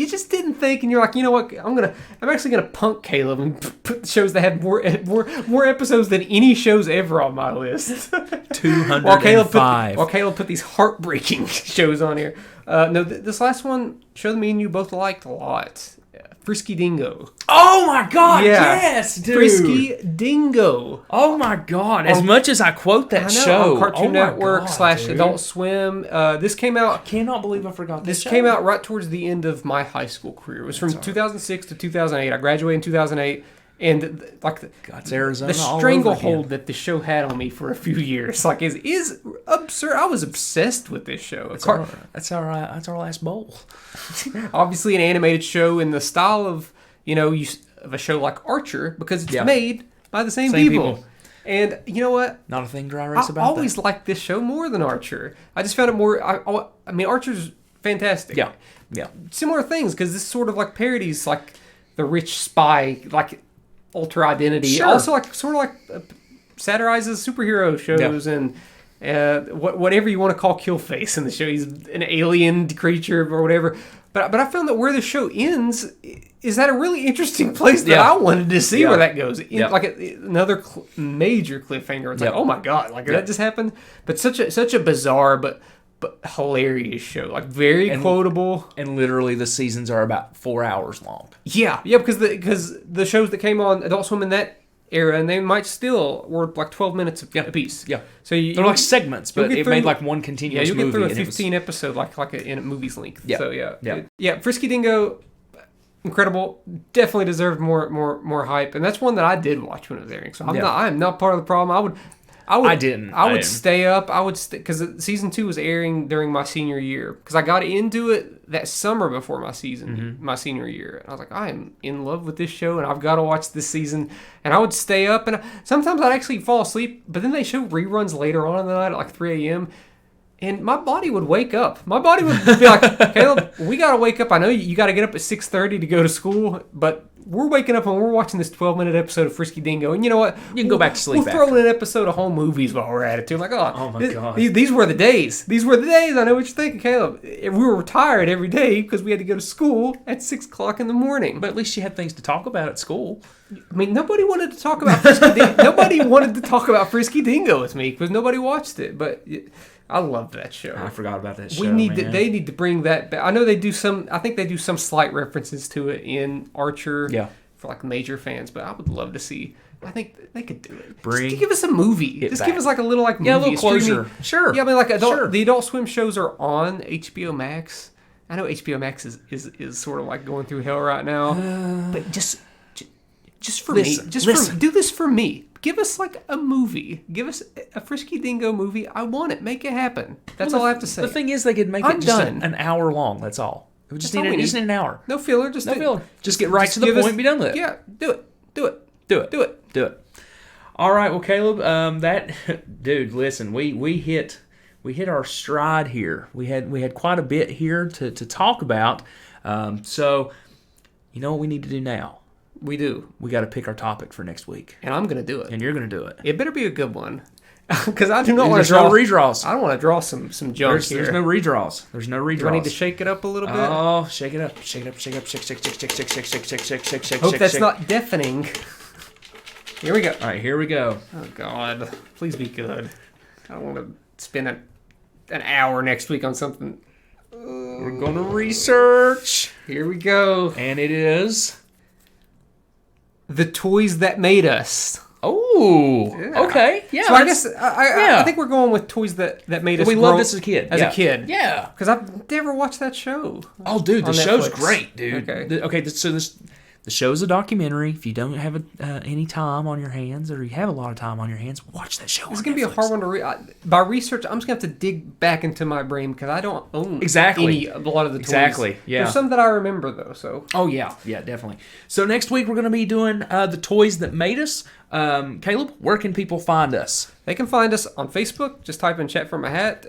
just didn't think, and you're like, you know what? I'm actually gonna punk Caleb and put shows that have more episodes than any shows ever on my list. 205. While Caleb put these heartbreaking shows on here. No, this last one, show that me and you both liked a lot. Frisky Dingo. Oh my God! Yeah. Yes, dude. Frisky Dingo. Oh my God! As much as I quote that show on Cartoon Network / Adult Swim. This came out. I cannot believe I forgot this. This came out right towards the end of my high school career. It was from 2006 to 2008. I graduated in 2008. And like God's Arizona, the stranglehold that the show had on me for a few years, like is absurd. I was obsessed with this show. That's our last bowl. Obviously, an animated show in the style of of a show like Archer, because it's made by the same people. And you know what? Not a thing dry erase about that. I always liked this show more than Archer. I just found it more. I mean, Archer's fantastic. Yeah. Similar things, because this sort of like parodies like the rich spy like. Alter identity, sure. Also like sort of like satirizes superhero shows and whatever you want to call Killface in the show. He's an alien creature or whatever. But I found that where the show ends is at a really interesting place that I wanted to see where that goes. Like another major cliffhanger. It's like, oh my God, like that just happened. But such a bizarre but hilarious show, like very quotable, and literally the seasons are about 4 hours long. Yeah, because the shows that came on Adult Swim in that era, and they might still were like 12 minutes a piece. Yeah, so they're like segments, but it made like one continuous movie. Yeah, you get through a 15 episode like in a movie's length. Yeah, so Frisky Dingo, incredible, definitely deserved more hype, and that's one that I did watch when it was airing. So I'm not part of the problem. I would stay up. Because season 2 was airing during my senior year. Because I got into it that summer before my senior year. And I was like, I am in love with this show, and I've got to watch this season. And I would stay up, and sometimes I'd actually fall asleep. But then they show reruns later on in the night at like 3 a.m. And my body would wake up. My body would be like, Caleb, we got to wake up. I know you got to get up at 6:30 to go to school, but we're waking up and we're watching this 12-minute episode of Frisky Dingo. And you know what? You can go back to sleep. We'll throw in an episode of home movies while we're at it, too. I'm like, oh my God. These were the days. These were the days. I know what you're thinking, Caleb. We were tired every day because we had to go to school at 6 o'clock in the morning. But at least you had things to talk about at school. I mean, nobody wanted to talk about Frisky Dingo. Nobody wanted to talk about Frisky Dingo with me because nobody watched it. But I love that show. I forgot about that show. They need to bring that back. I know they do some. I think they do some slight references to it in Archer. Yeah. For like major fans, but I would love to see. I think they could do it. Just give us a movie. Just give us like a little like movie. A little closure. Sure. Yeah, I mean like the Adult Swim shows are on HBO Max. I know HBO Max is sort of like going through hell right now, but just for me, do this for me. give us like a movie. Give us a Frisky Dingo movie. I want it. Make it happen. That's all I have to say. The thing is, they could make it just an hour long. That's all. We just need an hour. No filler. Just get right to the point and be done with it. Yeah, do it. All right, well, Caleb, dude, listen, we hit our stride here. We had quite a bit here to talk about. So, you know what we need to do now? We do. We got to pick our topic for next week. And I'm going to do it. And you're going to do it. It better be a good one. Because I do not want to draw redraws. I don't want to draw some junk here. There's no redraws. Do I need to shake it up a little bit? Oh, shake it up. Shake. Hope that's not deafening. Here we go. All right, here we go. Oh, God. Please be good. I don't want to spend an hour next week on something. We're going to research. Here we go. And it is... The Toys That Made Us. Oh, yeah. Okay. Yeah. So I guess I think we're going with Toys That Made Us. We loved this as a kid. A kid. Yeah. Because I've never watched that show. Oh, dude, the show's great, dude. Okay. So the show's a documentary. If you don't have any time on your hands, or you have a lot of time on your hands, watch that show. It's going to be a hard one to read. By research, I'm just going to have to dig back into my brain because I don't own a lot of the toys. Exactly, yeah. There's some that I remember, though. So. Oh, yeah, definitely. So next week, we're going to be doing the Toys That Made Us. Caleb, where can people find us? They can find us on Facebook. Just type in Chat From a Hat.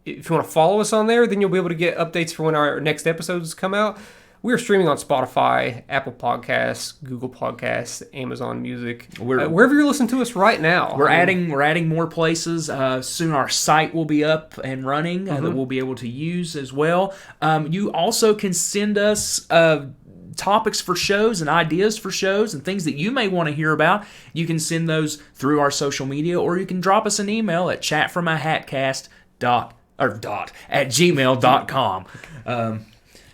If you want to follow us on there, then you'll be able to get updates for when our next episodes come out. We are streaming on Spotify, Apple Podcasts, Google Podcasts, Amazon Music, wherever you're listening to us right now. We're adding more places. Soon our site will be up and running that we'll be able to use as well. You also can send us topics for shows and ideas for shows and things that you may want to hear about. You can send those through our social media, or you can drop us an email at chatfromahatcast@gmail.com.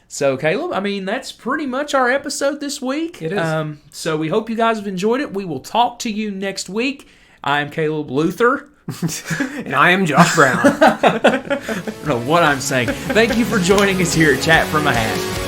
So, Caleb, I mean, that's pretty much our episode this week. It is. So we hope you guys have enjoyed it. We will talk to you next week. I am Caleb Luther. And I am Josh Brown. I don't know what I'm saying. Thank you for joining us here at Chat From a Hat.